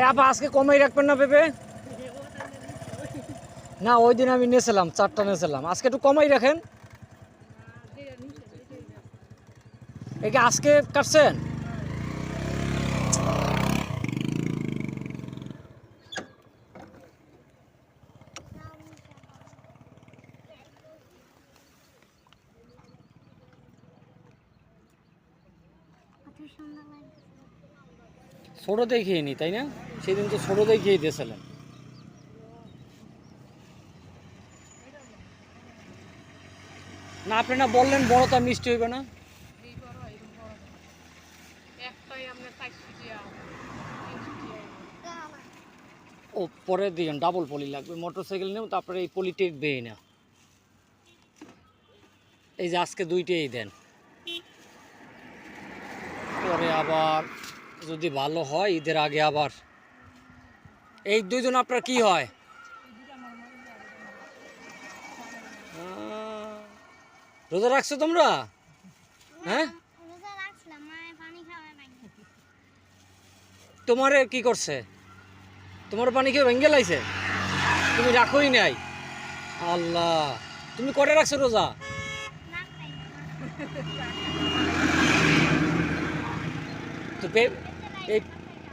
আপা আজকে কমাই রাখবেন না পেঁপে? না ওই দিন আমি নিয়েছিলাম 4টা নিয়েছিলাম, আজকে একটু কমাই রাখেন। এটা আজকে কাটছেন? ছোট দেখিয়ে নি তাই না? সেদিন তো ছোট দেখিয়ে দিয়েছিলেন। না আপনি না বললেন বড়টা মিষ্টি হইবে না? ও পরে দিন ডাবল পলি লাগবে, মোটরসাইকেল নেব তারপরে এই পলি টেকবেই না। এই যে আজকে 2টেই দেন, পরে আবার যদি ভালো হয় ঈদের আগে আবার। এই 2জন আপনার কি হয়? রোজা রাখছো তোমরা? হ্যাঁ, তোমারে কি করছে? তোমার পানি কেউ ভেঙে লাইছে? তুমি রাখোই নাই। আল্লাহ, তুমি কটা রাখছো রোজা? তো এই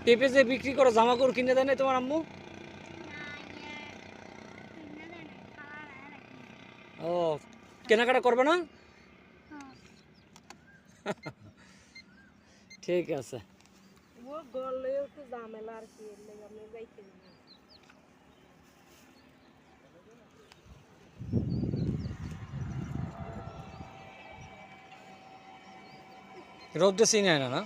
পেঁপে যে বিক্রি করো জামা কাপড় কিনে দেয় না তোমার আম্মু? ও, কেনাকাটা করবে না? ঠিক আছে। রোদটা চিনে না না?